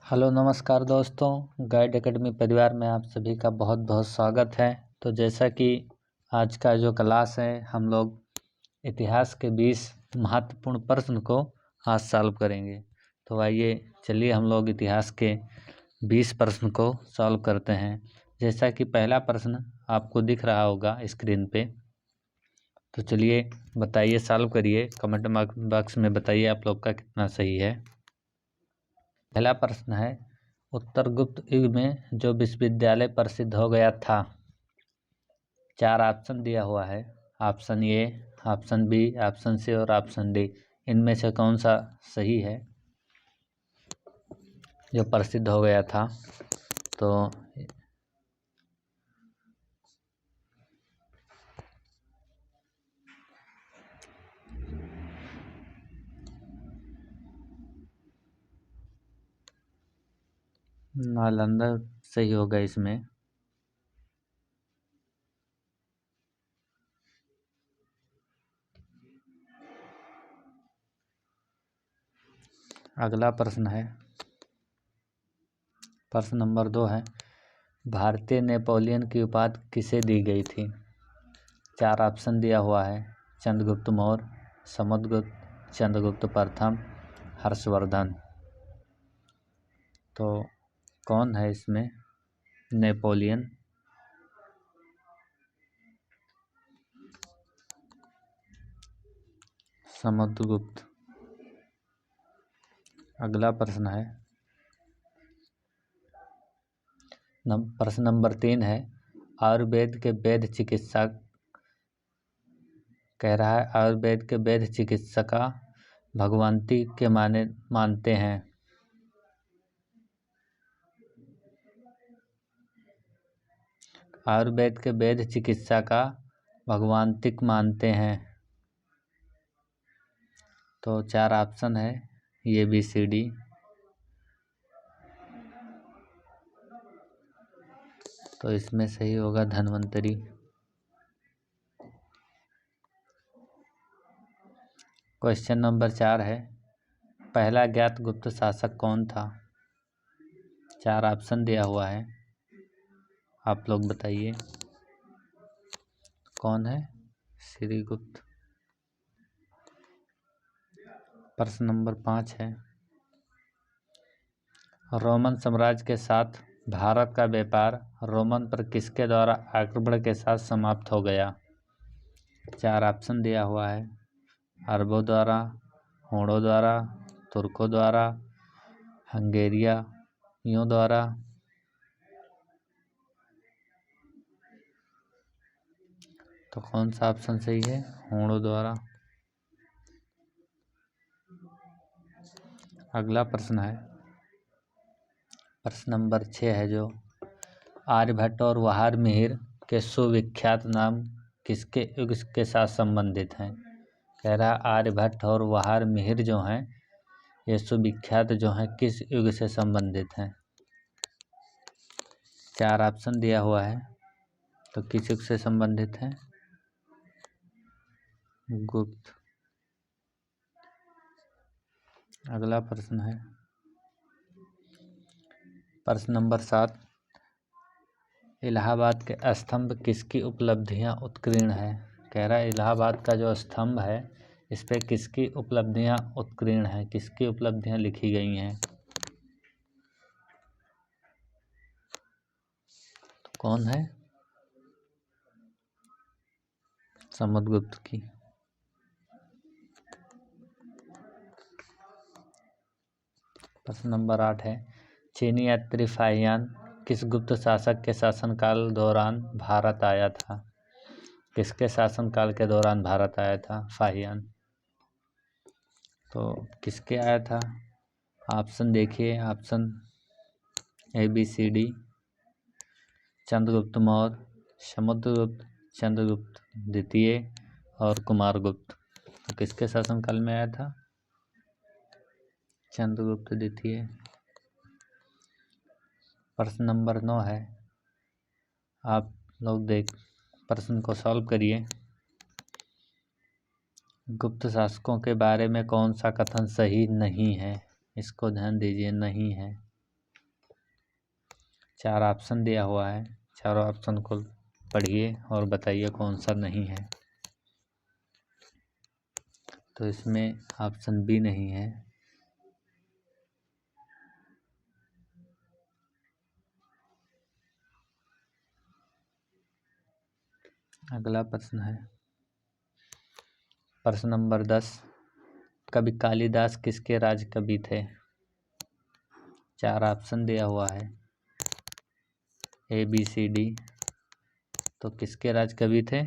Hello नमस्कार दोस्तों, guide academy परिवार में आप सभी का बहुत बहुत स्वागत है। तो जैसा कि आज का जो क्लास है हम लोग इतिहास के 20 महत्वपूर्ण प्रश्न को आज सॉल्व करेंगे। तो आइए चलिए हम लोग इतिहास के 20 प्रश्न को सॉल्व करते हैं। जैसा कि पहला प्रश्न आपको दिख रहा होगा स्क्रीन पे, तो चलिए बताइए, सॉल्व करिए। कमेंट बॉक्स में बताइए आप लोग का कितना सही है। पहला प्रश्न है, उत्तर गुप्त युग में जो विश्वविद्यालय प्रसिद्ध हो गया था। 4 ऑप्शन दिया हुआ है, option A, option B, option C और ऑप्शन डी। इनमें से कौन सा सही है जो प्रसिद्ध हो गया था? तो नालंदा सही होगा इसमें। अगला प्रश्न है, प्रश्न नंबर 2 है, भारतीय नेपोलियन की उपाधि किसे दी गई थी? 4 ऑप्शन दिया हुआ है, चंद्रगुप्त मौर्य, समुद्रगुप्त, चंद्रगुप्त प्रथम, हर्षवर्धन। तो कौन है इसमें नेपोलियन? समुद्रगुप्त। अगला प्रश्न है, प्रश्न नंबर 3 है, आयुर्वेद के वैद्य चिकित्सक कह रहा है, आयुर्वेद के वैद्य चिकित्सका भगवंती के मानते हैं। आयुर्वेद के वैद्य चिकित्सा का भगवांतिक मानते हैं। तो 4 ऑप्शन है, ए बी सी डी। तो इसमें सही होगा धन्वंतरी। क्वेश्चन नंबर 4 है, पहला ज्ञात गुप्त शासक कौन था? 4 ऑप्शन दिया हुआ है, आप लोग बताइए कौन है? श्रीगुप्त। प्रश्न नंबर 5 है, रोमन साम्राज्य के साथ भारत का व्यापार रोमन पर किसके द्वारा आक्रमण के साथ समाप्त हो गया? 4 ऑप्शन दिया हुआ है, अरबों द्वारा, होड़ों द्वारा, तुर्कों द्वारा, हंगेरियों द्वारा। तो कौन सा ऑप्शन सही है? होड़ों द्वारा। अगला प्रश्न है, प्रश्न नंबर 6 है जो, आर्यभट्ट और वहार मिहिर के सुविख्यात नाम किसके युग के साथ संबंधित हैं? कह रहा आर्यभट्ट और वहार मिहिर जो हैं ये सुविख्यात जो हैं किस युग से संबंधित हैं? 4 ऑप्शन दिया हुआ है, तो किस युग से संबंधित हैं? गुप्त। अगला प्रश्न है, प्रश्न नंबर 7, इलाहाबाद के स्तंभ किसकी उपलब्धियां उत्कीर्ण है? कह रहा है इलाहाबाद का जो स्तंभ है इस पे किसकी उपलब्धियां उत्कीर्ण है, किसकी उपलब्धियां लिखी गई हैं? तो कौन है? समुद्रगुप्त की। प्रश्न नंबर 8 है, चीनी यात्री फाहियान किस गुप्त शासक के शासनकाल दौरान भारत आया था? किसके शासनकाल के दौरान भारत आया था फाहियान? तो किसके आया था? ऑप्शन देखिए, option A B C D, Chandragupta Maurya, Samudragupta, Chandragupta द्वितीय और कुमारगुप्त। तो किसके शासनकाल में आया था? चंद्रगुप्त द्वितीय। प्रश्न नंबर 9 है, आप लोग प्रश्न को सॉल्व करिए। गुप्त शासकों के बारे में कौन सा कथन सही नहीं है? इसको ध्यान दीजिए, नहीं है। 4 ऑप्शन दिया हुआ है, चारों ऑप्शन को पढ़िए और बताइए कौन सा नहीं है। तो इसमें ऑप्शन बी नहीं है। अगला प्रश्न है प्रश्न नंबर 10। कवि कालिदास किसके राज कवि थे? 4 ऑप्शन दिया हुआ है, ABCD। तो किसके राज कवि थे?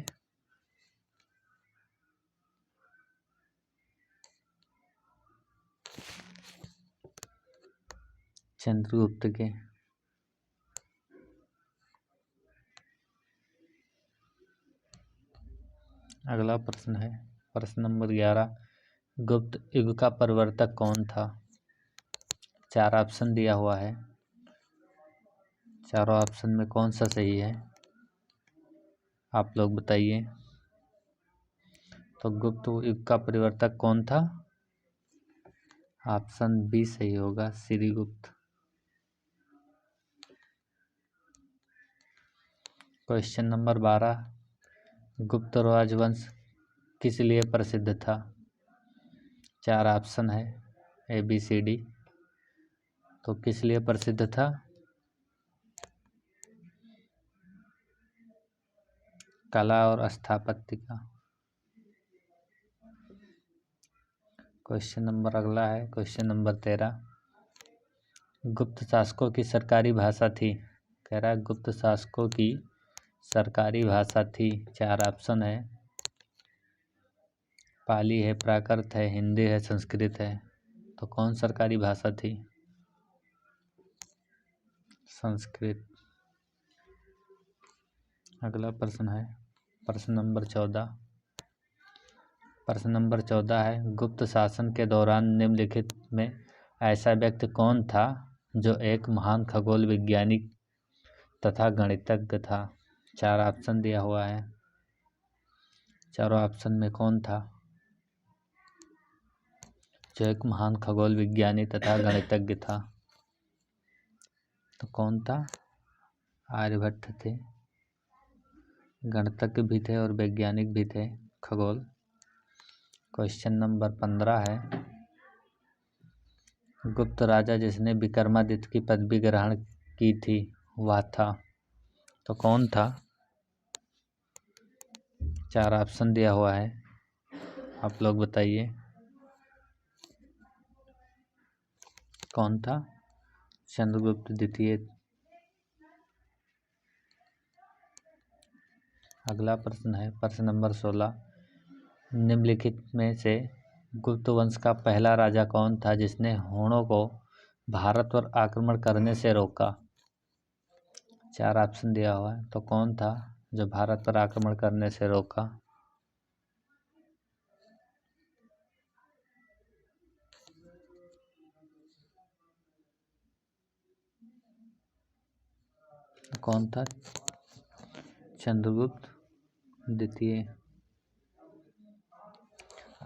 चंद्रगुप्त के। अगला प्रश्न है प्रश्न नंबर 11। गुप्त युग का प्रवर्तक कौन था? 4 ऑप्शन दिया हुआ है, चारों ऑप्शन में कौन सा सही है आप लोग बताइए। तो गुप्त युग का प्रवर्तक कौन था? ऑप्शन बी सही होगा, श्रीगुप्त। Question number 12। गुप्त राजवंश किस लिए प्रसिद्ध था? 4 ऑप्शन है, ABCD। तो किस लिए प्रसिद्ध था? कला और स्थापत्य का। क्वेश्चन नंबर अगला है क्वेश्चन नंबर 13। गुप्त शासकों की सरकारी भाषा थी? कह रहा है गुप्त शासकों की सरकारी भाषा थी। 4 ऑप्शन है, पाली है, प्राकृत है, हिंदी है, संस्कृत है। तो कौन सरकारी भाषा थी? संस्कृत। अगला प्रश्न है प्रश्न नंबर 14। प्रश्न नंबर 14 है गुप्त शासन के दौरान निम्नलिखित में ऐसा व्यक्ति कौन था जो एक महान खगोल वैज्ञानिक तथा गणितज्ञ था? 4 ऑप्शन दिया हुआ है, चारों ऑप्शन में कौन था जो एक महान खगोल विज्ञानी तथा गणितज्ञ था? तो कौन था? आर्यभट्ट थे, गणितज्ञ भी थे और वैज्ञानिक भी थे, खगोल। क्वेश्चन नंबर 15 है गुप्त राजा जिसने विक्रमादित्य की पदवी ग्रहण की थी वह था? तो कौन था? 4 ऑप्शन दिया हुआ है, आप लोग बताइए कौन था? चंद्रगुप्त द्वितीय। अगला प्रश्न है प्रश्न नंबर 16। निम्नलिखित में से गुप्त वंश का पहला राजा कौन था जिसने हूणों को भारत पर आक्रमण करने से रोका? 4 ऑप्शन दिया हुआ है, तो कौन था जो भारत पर आक्रमण करने से रोका? कौन था? चंद्रगुप्त द्वितीय।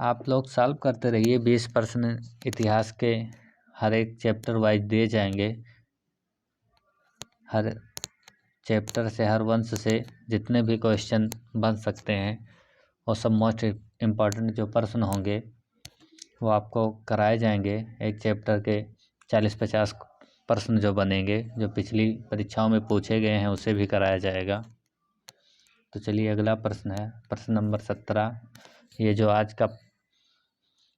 आप लोग सॉल्व करते रहिए, 20 प्रश्न इतिहास के हर एक चैप्टर वाइज दिए जाएंगे। हर चैप्टर से, हर वंश से जितने भी क्वेश्चन बन सकते हैं वो सब मोस्ट इम्पॉर्टेंट जो प्रश्न होंगे वो आपको कराए जाएंगे। एक चैप्टर के 40-50 प्रश्न जो बनेंगे, जो पिछली परीक्षाओं में पूछे गए हैं, उसे भी कराया जाएगा। तो चलिए अगला प्रश्न है प्रश्न नंबर 17। ये जो आज का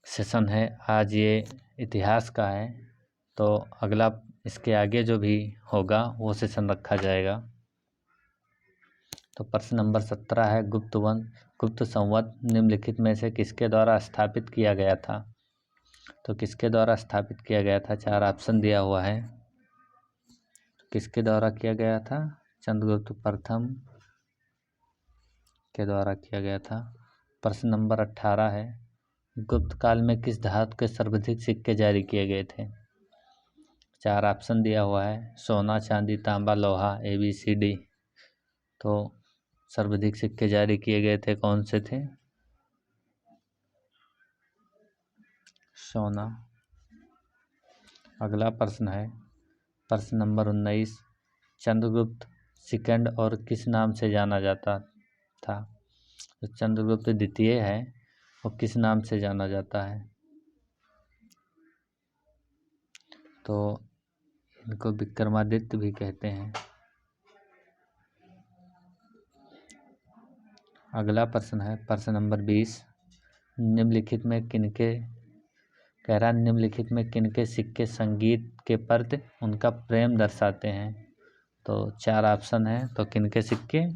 सेशन है, आज ये इतिहास का है, तो अगला इसके आगे जो भी होगा वो सेशन रखा जाएगा। तो प्रश्न नंबर 17 है गुप्त संवत निम्नलिखित में से किसके द्वारा स्थापित किया गया था? तो किसके द्वारा स्थापित किया गया था? 4 ऑप्शन दिया हुआ है, किसके द्वारा किया गया था? चंद्रगुप्त प्रथम के द्वारा किया गया था। प्रश्न नंबर 18 है गुप्त काल में किस धातु के सर्वाधिक सिक्के जारी किए गए थे? 4 ऑप्शन दिया हुआ है, सोना, चांदी, तांबा, लोहा, ABCD। तो सर्वाधिक सिक्के जारी किए गए थे, कौन से थे? सोना। अगला प्रश्न है प्रश्न नंबर 19। चंद्रगुप्त सेकंड और किस नाम से जाना जाता था? तो चंद्रगुप्त द्वितीय है, वो किस नाम से जाना जाता है? तो इनको विक्रमादित्य भी कहते हैं। अगला प्रश्न है प्रश्न नंबर 20। निम्नलिखित में किनके सिक्के संगीत के प्रति उनका प्रेम दर्शाते हैं? तो 4 ऑप्शन है। तो किनके सिक्के?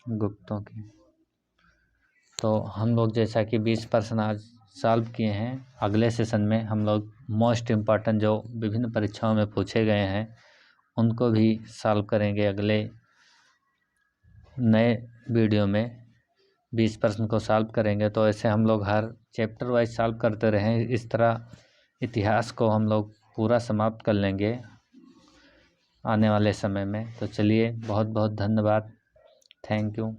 गुप्तों के। तो हम लोग जैसा कि 20 प्रश्न आज सॉल्व किए हैं, अगले सेशन में हम लोग मोस्ट इम्पॉर्टेंट जो विभिन्न परीक्षाओं में पूछे गए हैं उनको भी सॉल्व करेंगे। अगले नए वीडियो में 20 प्रश्न को सॉल्व करेंगे। तो ऐसे हम लोग हर चैप्टर वाइज सॉल्व करते रहें, इस तरह इतिहास को हम लोग पूरा समाप्त कर लेंगे आने वाले समय में। तो चलिए, बहुत बहुत धन्यवाद। Thank you.